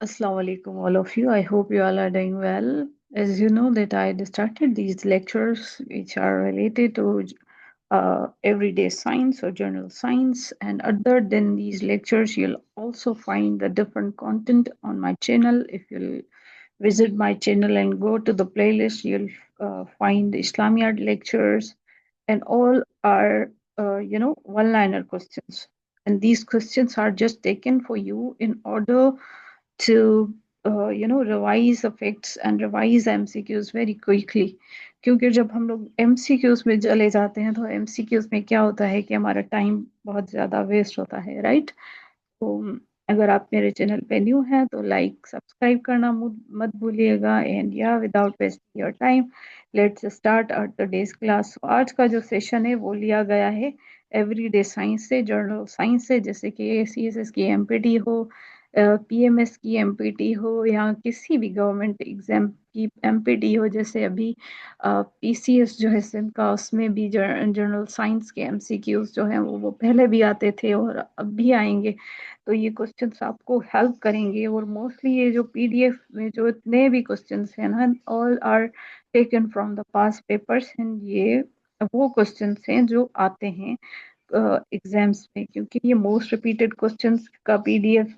Assalamu alaikum, all of you. I hope you all are doing well. As you know that I had started these lectures which are related to everyday science or general science, and other than these lectures you'll also find the different content on my channel. If you'll visit my channel and go to the playlist, you'll find Islamiyat lectures, and all are one-liner questions, and these questions are just taken for you in order to revise effects and revise MCQs very quickly. क्योंकि जब हम लोग MCQs में चले जाते हैं तो MCQs में क्या होता है कि हमारा टाइम बहुत ज़्यादा वेस्ट होता है, राइट? तो अगर आप मेरे चैनल पे न्यू हैं तो लाइक सब्सक्राइब करना मत भूलिएगा। And yeah without wasting your time, let's start our today's class. आज का जो सेशन है वो लिया गया है एवरीडे साइंस से, जर्नल साइंस से, जैसे कि CSS की MPT हो, PMS की MPT हो, या किसी भी गवर्नमेंट एग्जाम की MPT हो। जैसे अभी PCS जो है सिंध का, उसमें भी जर्नल साइंस के MCQs जो हैं वो पहले भी आते थे और अब भी आएंगे। तो ये क्वेश्चंस आपको हेल्प करेंगे। और मोस्टली ये जो PDF में जो इतने भी क्वेश्चंस हैं ना, all are taken from the past papers, and ये वो क्वेश्चंस हैं जो आते हैं एग्जाम्स में, क्योंकि ये मोस्ट रिपीटेड क्वेश्चंस का PDF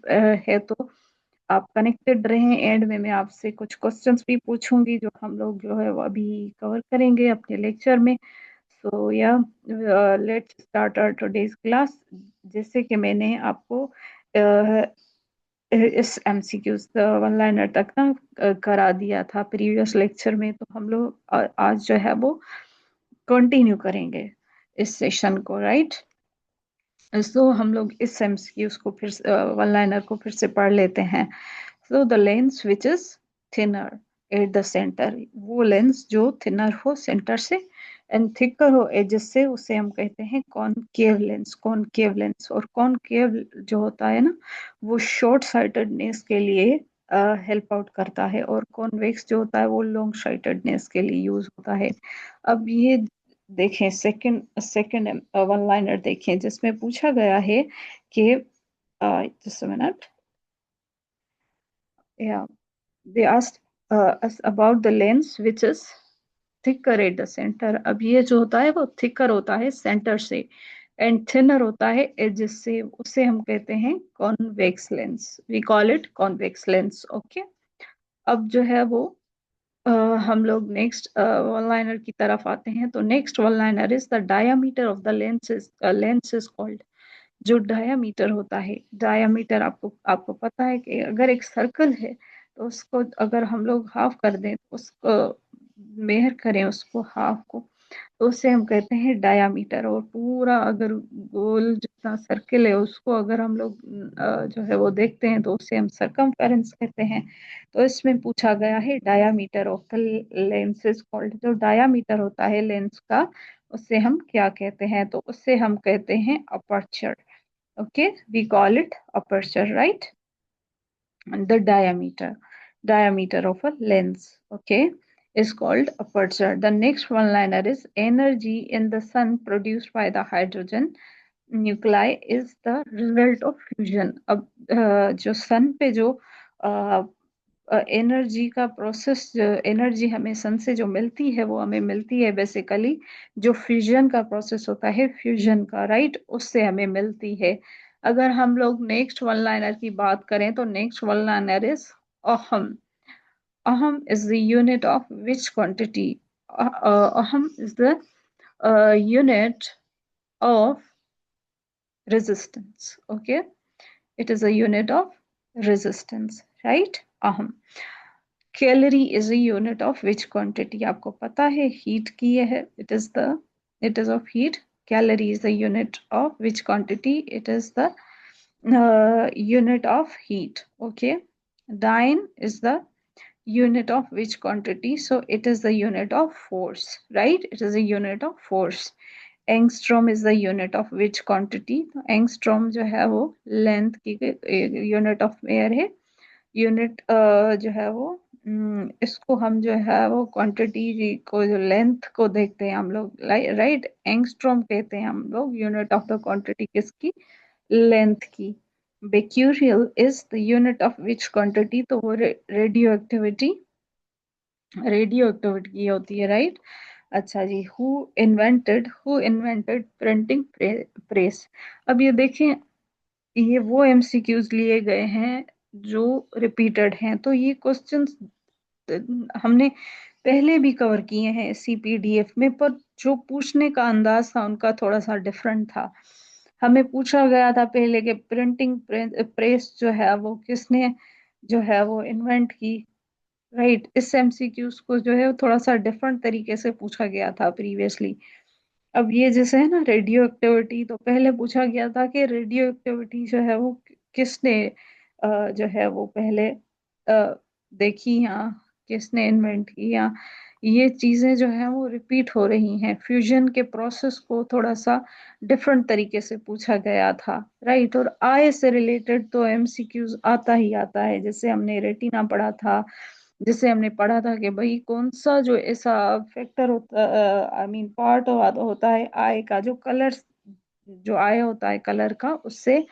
है। तो आप कनेक्टेड रहें। एंड में मैं आपसे कुछ क्वेश्चंस भी पूछूंगी जो हम लोग जो है वो अभी कवर करेंगे अपने लेक्चर में। So yeah let's start our today's class. जैसे कि मैंने आपको इस MCQs वन लाइनर तक ना करा दिया था प्रीवियस लेक्चर में, तो हम लोग आज जो है वो कंटिन्यू करेंगे इस सेशन को, राइट? सो हम लोग इस MCQs को फिर वन लाइनर को फिर से पढ़ लेते हैं। So the lens which is thinner at the centre, वो लेंस जो थिनर हो सेंटर से एंड थिकर हो एजेस से, उसे हम कहते हैं कॉनकेव लेंस। कॉनकेव लेंस, और कॉनकेव जो होता है ना, वो शॉर्ट साइटेडनेस के लिए हेल्प आउट करता है, और कॉन्वेक्स जो होता है वो लॉन्ग साइटेडनेस के लिए यूज होता है। अब ये देखें, सेकंड सेकंड वन लाइनर देखें जिसमें पूछा गया है कि जस्ट अ मिनट, या they asked us about the lens which is thicker at the center। अब ये जो होता है वो thicker होता है सेंटर से, एंड thinner होता है edges से, उसे हम कहते हैं convex lens। we call it convex lens, okay? अब जो है वो हम लोग नेक्स्ट वन लाइनर की तरफ आते हैं। तो next one liner is the diameter of the lens is called. जो डायामीटर होता है, डायामीटर आपको आपको पता है कि अगर एक सर्कल है तो उसको अगर हम लोग हाफ कर दें, उसको मेजर करें उसको हाफ को, तो उसे हम कहते हैं डायामीटर। और पूरा अगर गोल जितना सर्किल है उसको अगर हम लोग जो है वो देखते हैं तो उसे हम सरकमफेरेंस कहते हैं। तो इसमें पूछा गया है diameter of the lens is called. जो डायामीटर होता है लेंस का, उसे हम क्या कहते हैं? तो उसे हम कहते हैं aperture. Okay, we call it aperture, right? And the diameter of a lens, okay, is called aperture. The next one liner is energy in the sun produced by the hydrogen nuclei is the result of fusion। अब जो सन पे जो energy का process, energy हमें सन से जो मिलती है वो हमें मिलती है बेसिकली जो फ्यूजन का प्रोसेस होता है, फ्यूजन का, राइट, उससे हमें मिलती है। अगर हम लोग नेक्स्ट वन लाइनर की बात करें तो next one liner is ohm. Ohm is the unit of which quantity? Ohm is the unit of resistance, okay? It is a unit of resistance, right? Calorie is a unit of which quantity? आपको पता है heat की है, it is of heat। Calorie is the unit of which quantity? It is the unit of heat, okay? Dyne is the unit of which quantity? So it is the unit of force, right? It is a unit of force। Angstrom is the unit of which quantity? Angstrom जो है वो length की unit of air है। Unit जो है वो इसको हम जो है वो क्वांटिटी को, जो लेंथ को देखते हैं हम लोग, राइट? एंगस्ट्रॉम कहते हैं हम लोग यूनिट ऑफ द क्वांटिटी किसकी? लेंथ की। Becquerel is the unit of which quantity, तो वो रेडियो एक्टिविटी होती है, राइट। अच्छा जी, हु इन्वेंटेड प्रिंटिंग प्रेस। अब ये देखें, ये वो एमसीक्यूज लिए गए हैं जो रिपीटेड हैं, तो ये क्वेश्चंस हमने पहले भी कवर किए हैं सीपीडीएफ में, पर जो पूछने का अंदाज था उनका थोड़ा सा डिफरेंट था। हमें पूछा गया था पहले कि प्रिंटिंग प्रेस जो है वो किसने जो है वो इन्वेंट की, राइट। इस एमसीक्यूज को जो है वो थोड़ा सा डिफरेंट तरीके से पूछा गया था प्रीवियसली। अब ये जैसे है ना रेडियो एक्टिविटी, तो पहले पूछा गया था कि रेडियो एक्टिविटी जो है वो किसने जो है वो पहले देखी, या किसने इन्वेंट की, या ये चीजें जो है वो रिपीट हो रही हैं। फ्यूजन के प्रोसेस को थोड़ा सा डिफरेंट तरीके से पूछा गया था, राइट। और आई से रिलेटेड तो एमसीक्यूज आता ही आता है, जैसे हमने रेटिना पढ़ा था, जिसे हमने पढ़ा था कि भाई कौन सा जो ऐसा फैक्टर होता, आई मीन पार्ट होता है आई का, जो कलर, जो आई होता है कलर का, उससे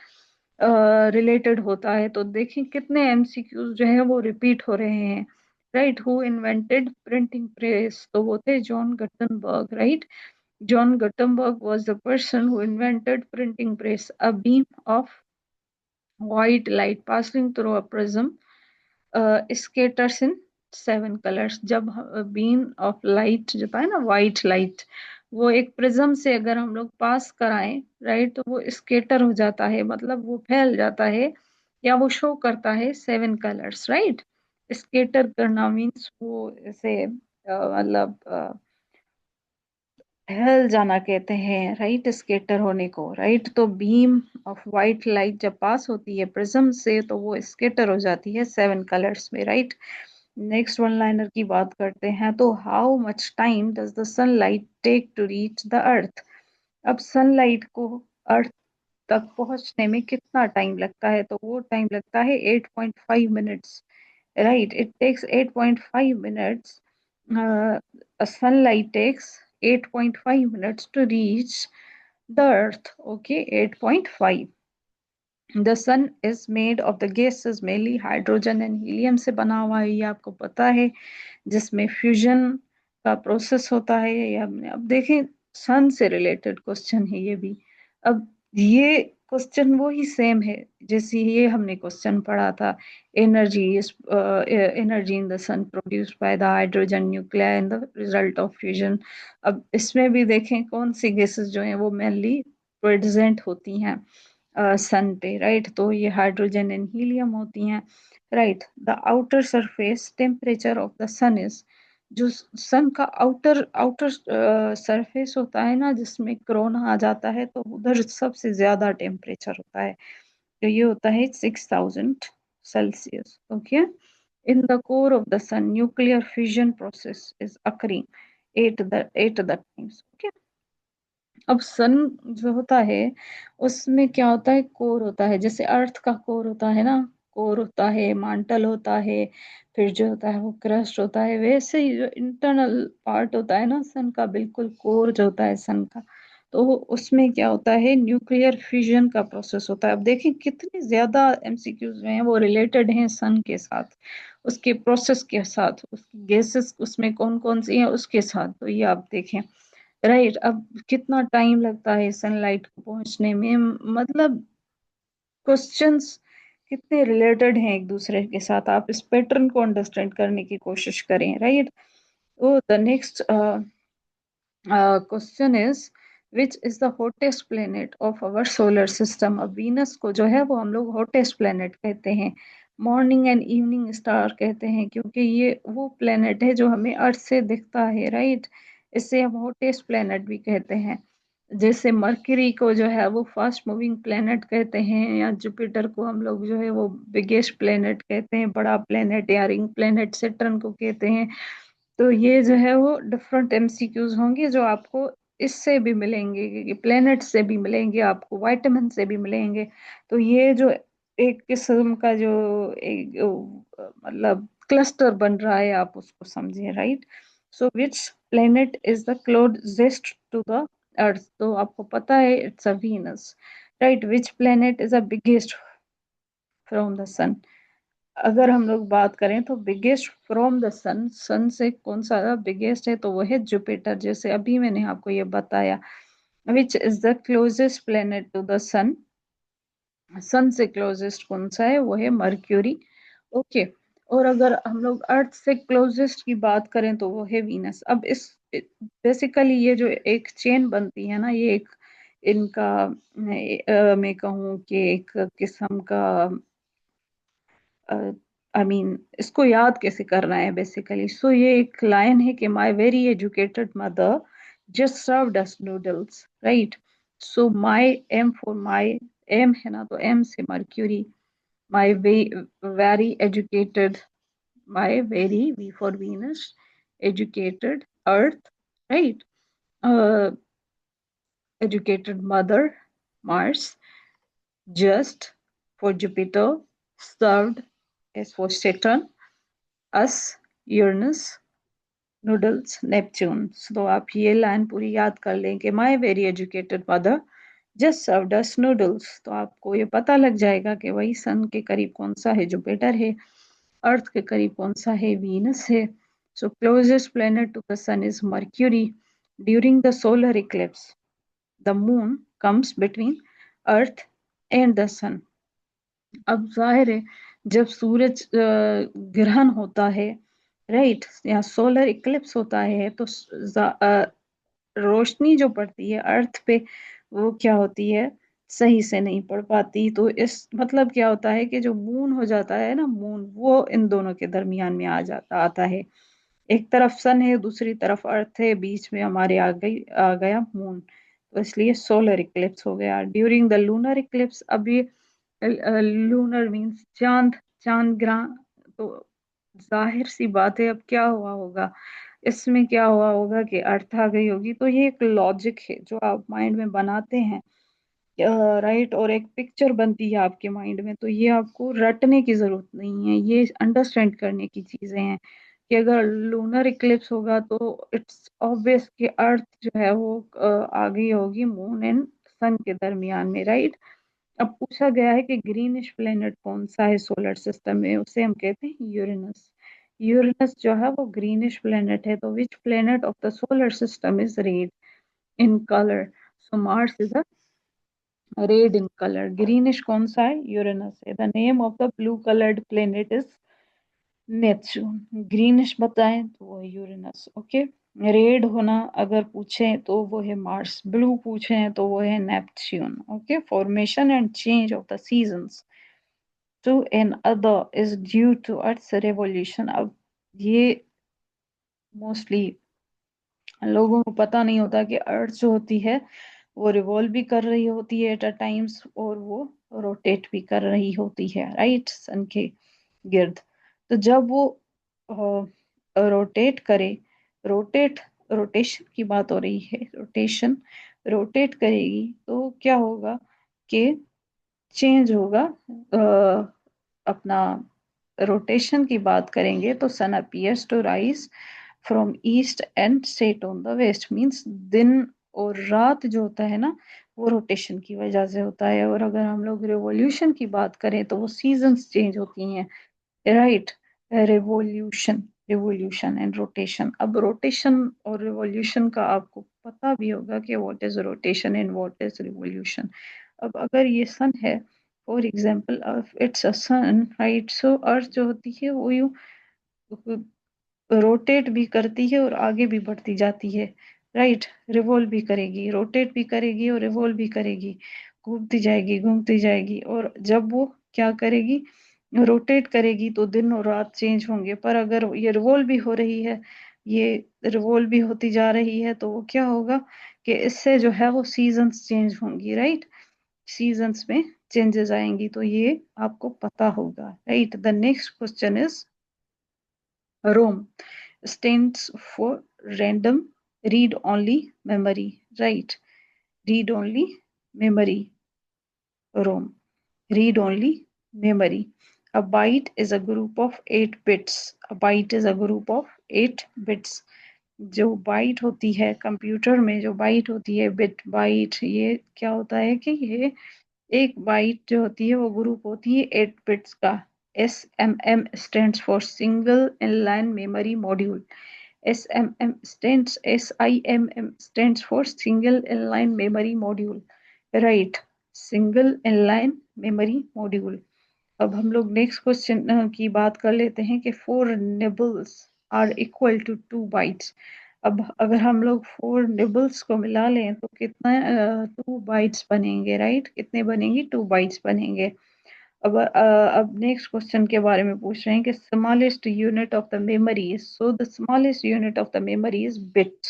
रिलेटेड होता है। तो देखिए कितने एमसीक्यूज जो है वो रिपीट हो रहे हैं, right. Who invented printing press, तो वो थे John Gutenberg, right. John Gutenberg was the person who invented printing press. A beam of white light passing through a prism scatters in 7 colors। जब बीम ऑफ लाइट जो है ना, white light, वो एक prism से अगर हम लोग पास कराएं, राइट, तो वो स्केटर हो जाता है, मतलब वो फैल जाता है, या वो शो करता है 7 कलर्स, राइट। स्केटर करना मीन्स वो ऐसे मतलब फैल जाना कहते हैं, राइट, स्केटर होने को, राइट। तो बीम ऑफ वाइट लाइट जब पास होती है प्रिज्म से, तो वो स्केटर हो जाती है 7 कलर्स में, राइट। नेक्स्ट वन लाइनर की बात करते हैं, तो how much time does the sunlight take to reach the earth. अब सनलाइट को अर्थ तक पहुंचने में कितना टाइम लगता है, तो वो टाइम लगता है 8.5 minutes, right, it takes 8.5 minutes. A sunlight takes 8.5 minutes to reach the earth, okay, 8.5। The sun is made of the gases mainly hydrogen and helium से बना हुआ है, ये आपको पता है, जिसमें फ्यूजन का प्रोसेस होता है। ये हमने अब देखें, सन से रिलेटेड क्वेश्चन है ये भी। अब ये क्वेश्चन वो ही सेम है जैसे ये हमने क्वेश्चन पढ़ा था, energy is energy in the sun produced by the hydrogen nuclear in the result of fusion. अब इसमें भी देखें कौन सी गैसेस जो हैं वो मेनली प्रेजेंट होती हैं सन पे, राइट। तो ये हाइड्रोजन एंड हीलियम होती हैं, right. The outer surface temperature of the sun is, जो सन का आउटर आउटर सरफेस होता है ना, जिसमें कोरोना आ जाता है, तो उधर सबसे ज्यादा टेम्परेचर होता है, तो ये होता है 6000 Celsius, okay. In the core of the sun nuclear fusion process is occurring at the times, okay. अब सन जो होता है उसमें क्या होता है, कोर होता है, जैसे अर्थ का कोर होता है ना, कोर होता है, मांटल होता है, फिर जो होता है वो क्रस्ट होता है, वैसे ही जो इंटरनल पार्ट होता है ना सन का, बिल्कुल कोर जो होता है सन का, तो उसमें क्या होता है, न्यूक्लियर फ्यूजन का प्रोसेस होता है। अब देखें कितने ज्यादा एमसीक्यूज जो हैं वो रिलेटेड हैं सन के साथ, उसके प्रोसेस के साथ, उसकी गैसेस उसमें कौन कौन सी है उसके साथ, तो ये आप देखें, राइट। अब कितना टाइम लगता है सनलाइट को पहुंचने में, मतलब क्वेश्चंस कितने रिलेटेड हैं एक दूसरे के साथ, आप इस पैटर्न को अंडरस्टैंड करने की कोशिश करें, right. Oh the next question is which is the hottest planet of our solar system. अब वीनस को जो है वो हम लोग हॉटेस्ट प्लेनेट कहते हैं, मॉर्निंग एंड इवनिंग स्टार कहते हैं, क्योंकि ये वो प्लेनेट है जो हमें अर्थ से दिखता है, राइट। इससे हम हॉटेस्ट प्लेनेट भी कहते हैं। जैसे मरकरी को जो है वो फास्ट मूविंग प्लेनेट कहते हैं, या जुपिटर को हम लोग जो है वो बिगेस्ट प्लेनेट कहते हैं, बड़ा प्लेनेट, या रिंग प्लेनेट सेटर्न को कहते हैं। तो ये जो है वो डिफरेंट एमसीक्यूज होंगे जो आपको इससे भी मिलेंगे, प्लेनेट से भी मिलेंगे, आपको वाइटामिन से भी मिलेंगे। तो ये जो एक किस्म का जो एक मतलब क्लस्टर बन रहा है, आप उसको समझिए, right. So which planet is the closest to the earth, तो आपको पता है it's a Venus, right. Which planet is a biggest from the sun. अगर हम लोग बात करें तो biggest from the sun, sun से कौन सा बिगेस्ट है, तो वो है जुपिटर, जैसे अभी मैंने आपको ये बताया। Which is the closest planet to the sun, sun से क्लोजेस्ट कौन सा है, वो है मर्क्यूरी। ओके। और अगर हम लोग अर्थ से क्लोजेस्ट की बात करें तो वो है वीनस। अब इस बेसिकली ये जो एक चेन बनती है ना, ये एक इनका मैं कहूँ कि एक किस्म का, आई मीन इसको याद कैसे करना है बेसिकली। सो ये एक लाइन है कि my very educated mother just served us noodles, right. So my, M for my, M है ना, तो एम से Mercury, my very educated, my very, V for Venus, educated Earth, right, educated mother Mars, just for Jupiter, served as for Saturn, us Uranus, noodles Neptune. तो आप ये line पूरी याद कर लें कि my very educated mother just served us noodles, तो आपको ये पता लग जाएगा कि वही सन के करीब कौन सा है, जुपिटर है। अर्थ के करीब कौन सा है, वीनस है। So closest planet to the sun is Mercury. During the solar eclipse the moon comes between earth and the sun। अब जाहिर है जब सूरज ग्रहण होता है, राइट, या सोलर इक्लिप्स होता है, तो रोशनी जो पड़ती है अर्थ पे वो क्या होती है, सही से नहीं पड़ पाती। तो इस मतलब क्या होता है कि जो मून हो जाता है ना, मून वो इन दोनों के दरमियान में आ जाता आता है। एक तरफ सन है, दूसरी तरफ अर्थ है, बीच में हमारे आ गया मून, तो इसलिए सोलर इक्लिप्स हो गया। ड्यूरिंग द लूनर इक्लिप्स, अब ये लूनर मीन्स चांद, चांद ग्रहण, तो जाहिर सी बात है अब क्या हुआ होगा, इसमें क्या हुआ होगा कि अर्थ आ गई होगी। तो ये एक लॉजिक है जो आप माइंड में बनाते हैं, राइट, और एक पिक्चर बनती है आपके माइंड में। तो ये आपको रटने की जरूरत नहीं है, ये अंडरस्टैंड करने की चीजें हैं कि अगर लूनर इक्लिप्स होगा तो इट्स ऑब्वियस कि अर्थ जो है वो आ गई होगी मून एंड सन के दरमियान में, राइट। अब पूछा गया है कि ग्रीनिश प्लेनेट कौन सा है सोलर सिस्टम में, उसे हम कहते हैं यूरेनस। यूरेनस जो है वो ग्रीनिश प्लेनेट है। तो which planet of the solar system is red in colour, so Mars is red in colour. Greenish कौन सा है, यूरेनस है। The name of the blue coloured planet is Neptune. Greenish बताएं तो वो यूरेनस, ओके। रेड होना अगर पूछें तो वो है मार्स, ब्लू पूछें तो वो है Neptune, okay. Formation and change of the seasons to another is due to Earth revolution. अब ये मोस्टली लोगों को पता नहीं होता कि अर्थ जो होती है वो रिवॉल्व भी कर रही होती है एट अ टाइम्स, और वो रोटेट भी कर रही होती है, राइट, सन के गिर्द। तो जब वो रोटेट करे, रोटेट, रोटेशन की बात हो रही है, रोटेशन, रोटेट करेगी तो क्या होगा कि चेंज होगा। अपना रोटेशन की बात करेंगे तो sun appears to rise from east and set on the west, means दिन और रात जो होता है ना वो रोटेशन की वजह से होता है। और अगर हम लोग रिवॉल्यूशन की बात करें तो वो सीजन्स चेंज होती हैं, right. Revolution, revolution and rotation. अब रोटेशन और रिवॉल्यूशन का आपको पता भी होगा कि what is rotation and what is revolution. अब अगर ये सन है, for example it's a sun, right, so earth जो होती है वो यूं रोटेट भी करती है और आगे भी बढ़ती जाती है, राइट। रिवॉल्व भी करेगी, रोटेट भी करेगी और रिवॉल्व भी करेगी, घूमती जाएगी, घूमती जाएगी। और जब वो क्या करेगी, रोटेट करेगी तो दिन और रात चेंज होंगे। पर अगर ये रिवॉल्व भी हो रही है, ये रिवॉल्व भी होती जा रही है, तो वो क्या होगा कि इससे जो है वो सीजन्स चेंज होंगी, राइट। सीजन्स में चेंजेस आएंगी, तो ये आपको पता होगा, right. The next question is ROM stands for random read only memory, right? Read only memory, ROM. Read only memory. A byte is a group of 8 bits. A byte is a group of 8 bits. जो bite होती है computer में, जो bite होती है, bit bite, ये क्या होता है कि ये एक बाइट जो होती है वो ग्रुप होती है 8 बिट्स का। SMM stands for single inline memory module. SIMM stands for Single Inline Memory Module. Right, Single Inline Memory Module. अब हम लोग नेक्स्ट क्वेश्चन की बात कर लेते हैं कि 4 nibbles are equal to 2 bytes. अब अगर हम लोग 4 nibbles को मिला लें तो कितना 2 बाइट्स बनेंगे, राइट? कितने बनेंगे? 2 बाइट्स बनेंगे। अब नेक्स्ट क्वेश्चन के बारे में पूछ रहे हैं कि smallest unit of the memory, so the smallest unit of the memory is bit.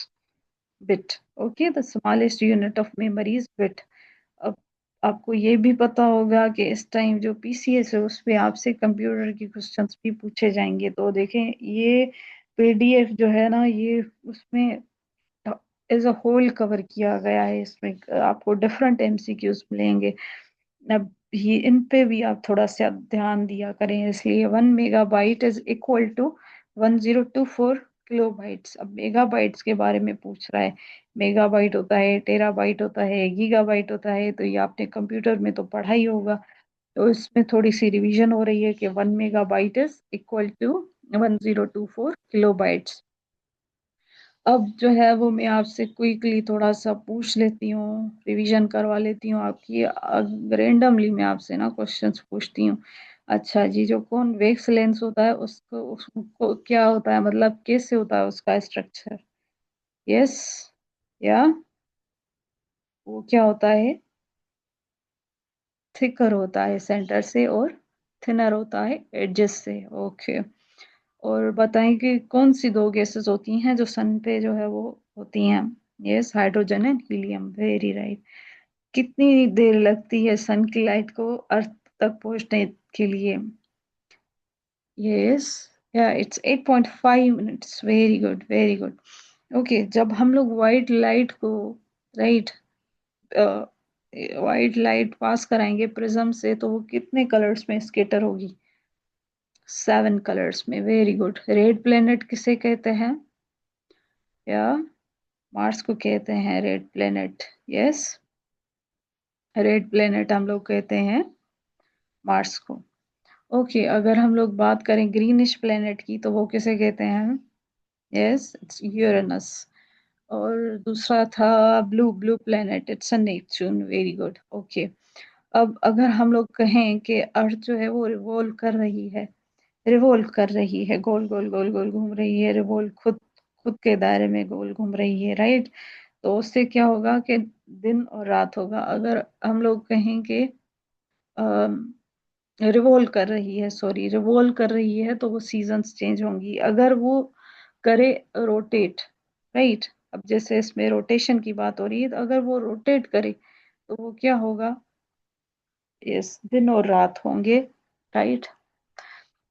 Bit, okay, the smallest unit of memory is bit. अब आपको ये भी पता होगा कि इस टाइम जो पीसीएस है उस पे आपसे कंप्यूटर के क्वेश्चंस भी पूछे जाएंगे। तो देखें, ये पीडीएफ जो है ना, ये उसमें एज अ होल कवर किया गया है। इसमें आपको डिफरेंट एमसीक्यूज मिलेंगे। अब ये इन पे भी आप थोड़ा सा ध्यान दिया करें। इसलिए 1 megabyte is equal to 1024 kilobytes. अब मेगाबाइट्स के बारे में पूछ रहा है। मेगाबाइट होता है, टेराबाइट होता है, गीगाबाइट होता है, तो ये आपने कंप्यूटर में तो पढ़ा ही होगा। तो इसमें थोड़ी सी रिवीजन हो रही है कि 1 megabyte is equal to 1024 kilobytes. अब जो है वो मैं आपसे क्विकली थोड़ा सा पूछ लेती हूँ, रिवीजन करवा लेती हूँ आपकी। रेंडमली मैं आपसे ना क्वेश्चंस पूछती हूँ। अच्छा जी, जो कॉन्वेक्स लेंस होता है उसको क्या होता है, मतलब कैसे होता है उसका स्ट्रक्चर? यस, या वो क्या होता है? थिकर होता है सेंटर से और थिनर होता है एडजेस से। ओके। और बताएं कि कौन सी 2 गैसेस होती हैं जो सन पे जो है वो होती हैं? Yes, hydrogen and helium, very right. कितनी देर लगती है सन की लाइट को अर्थ तक पहुंचने के लिए? यस, या it's 8.5 minutes, very good, very good. Okay, जब हम लोग वाइट लाइट को, राइट, वाइट लाइट पास कराएंगे प्रिज्म से तो वो कितने कलर्स में स्केटर होगी? 7 कलर्स में, वेरी गुड। रेड प्लेनेट किसे कहते हैं? या मार्स को कहते हैं red planet. Yes, red planet हम लोग कहते हैं मार्स को। ओके, अगर हम लोग बात करें ग्रीनिश प्लेनेट की तो वो किसे कहते हैं? Yes, it's Uranus. और दूसरा था blue blue planet, it's a Neptune, very good. Okay, अब अगर हम लोग कहें कि अर्थ जो है वो रिवॉल्व कर रही है, रिवॉल्व कर रही है, गोल गोल गोल गोल घूम रही है, रिवॉल्व खुद खुद के दायरे में गोल घूम रही है, राइट? तो उससे क्या होगा कि दिन और रात होगा। अगर हम लोग कहें कि रिवॉल्व कर रही है, सॉरी, रिवॉल्व कर रही है, तो वो सीजन्स चेंज होंगी। अगर वो करे रोटेट, राइट, अब जैसे इसमें रोटेशन की बात हो रही है, तो अगर वो रोटेट करे तो वो क्या होगा? यस, दिन और रात होंगे, राइट।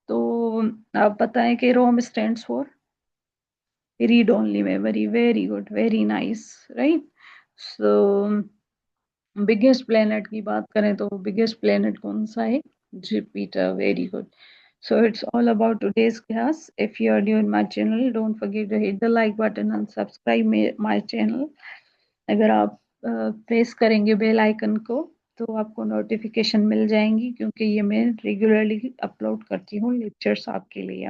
तो आप बताएं कि रोम stands for read only memory, very good, very nice, right. So biggest planet की बात करें तो बिगेस्ट प्लेनेट कौन सा है? Jupiter, very good. So it's all about today's class. If you are new in my channel, don't forget to hit the like button and subscribe my channel. अगर आप press करेंगे बेल आइकन को तो आपको notification मिल जाएंगी, क्योंकि ये मैं रेगुलरली अपलोड करती हूँ लेक्चर्स आपके लिए,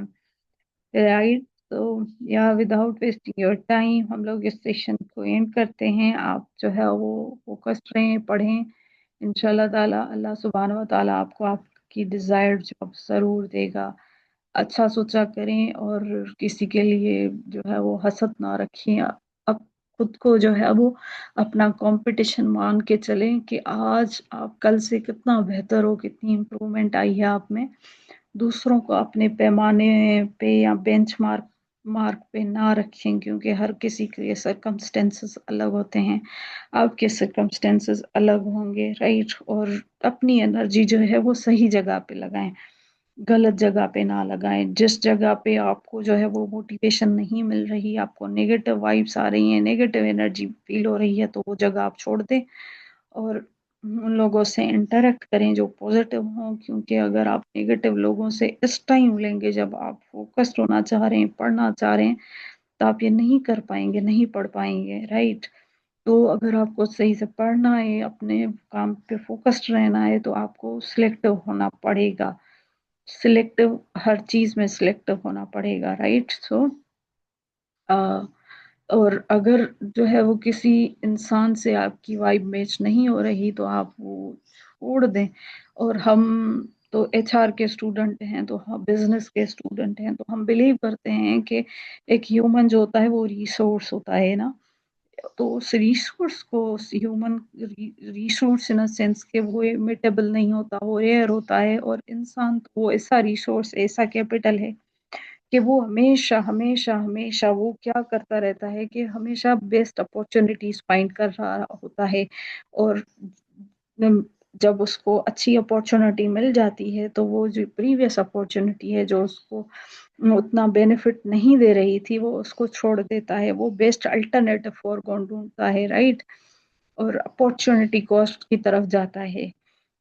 राइट? तो या विदाउट वेस्टिंग योर टाइम हम लोग इस सेशन को एंड करते हैं। आप जो है वो फोकस रहें, पढ़ें। इंशाल्लाह ताला अल्लाह सुब्हानहू व तआला आपको आपकी डिजायर्ड जॉब जरूर देगा। अच्छा सोचा करें और किसी के लिए जो है वो हसद ना रखें। अब खुद को जो है वो अपना कंपटीशन मान के चलें कि आज आप कल से कितना बेहतर हो, कितनी इम्प्रूवमेंट आई है आप में। दूसरों को अपने पैमाने पे या बेंचमार्क मार्क पे ना रखें, क्योंकि हर किसी के सर्कमस्टेंसेस अलग होते हैं। आपके सर्कमस्टेंसेस अलग होंगे, राइट? और अपनी एनर्जी जो है वो सही जगह पे लगाएं, गलत जगह पे ना लगाएं। जिस जगह पे आपको जो है वो मोटिवेशन नहीं मिल रही, आपको नेगेटिव वाइब्स आ रही हैं, नेगेटिव एनर्जी फील हो रही है, तो वो जगह आप छोड़ दें और उन लोगों से इंटरेक्ट करें जो पॉजिटिव हों। क्योंकि अगर आप नेगेटिव लोगों से इस टाइम लेंगे जब आप फोकस्ड होना चाह रहे हैं, पढ़ना चाह रहे हैं, तो आप ये नहीं कर पाएंगे, नहीं पढ़ पाएंगे, राइट? तो अगर आपको सही से पढ़ना है, अपने काम पे फोकस्ड रहना है, तो आपको सिलेक्टिव होना पड़ेगा। सिलेक्टिव, हर चीज में सिलेक्टिव होना पड़ेगा, राइट। सो और अगर जो है वो किसी इंसान से आपकी वाइब मैच नहीं हो रही तो आप वो छोड़ दें। और हम तो एचआर के स्टूडेंट हैं, तो हम बिजनेस के स्टूडेंट हैं, तो हम बिलीव करते हैं कि एक ह्यूमन जो होता है वो रिसोर्स होता है ना। तो उस रिसोर्स को, उस human resource in a sense के वो इमिटेबल नहीं होता, वो रेयर होता है। और इंसान तो वो ऐसा रिसोर्स, ऐसा कैपिटल है कि वो हमेशा हमेशा हमेशा वो क्या करता रहता है कि हमेशा बेस्ट अपॉर्चुनिटीज फाइंड कर रहा होता है। और जब उसको अच्छी अपॉर्चुनिटी मिल जाती है तो वो जो प्रीवियस अपॉर्चुनिटी है जो उसको उतना बेनिफिट नहीं दे रही थी, वो उसको छोड़ देता है, वो बेस्ट अल्टरनेटिव फॉर ढूंढता है, राइट। और अपॉर्चुनिटी कॉस्ट की तरफ जाता है।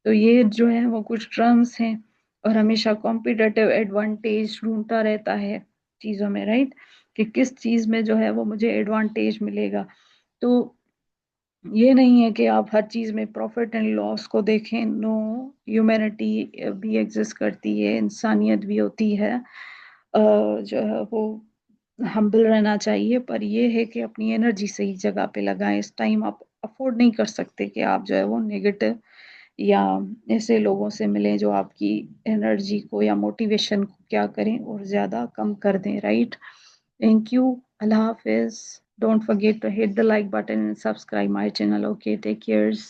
तो ये जो है वो कुछ टर्म्स हैं। और हमेशा कॉम्पिटिटिव एडवांटेज ढूंढता रहता है चीज़ों में, राइट, कि किस चीज़ में जो है वो मुझे एडवांटेज मिलेगा। तो ये नहीं है कि आप हर चीज़ में प्रॉफिट एंड लॉस को देखें। नो, ह्यूमैनिटी भी एग्जिस्ट करती है, इंसानियत भी होती है। जो है वो हम्बल रहना चाहिए, पर ये है कि अपनी एनर्जी सही जगह पे लगाएं। इस टाइम आप अफोर्ड नहीं कर सकते कि आप जो है वो नेगेटिव या ऐसे लोगों से मिलें जो आपकी एनर्जी को या मोटिवेशन को क्या करें और ज़्यादा कम कर दें, right. Thank you. Allah Hafiz. Don't forget to hit the like button and subscribe my channel. Okay, take cares.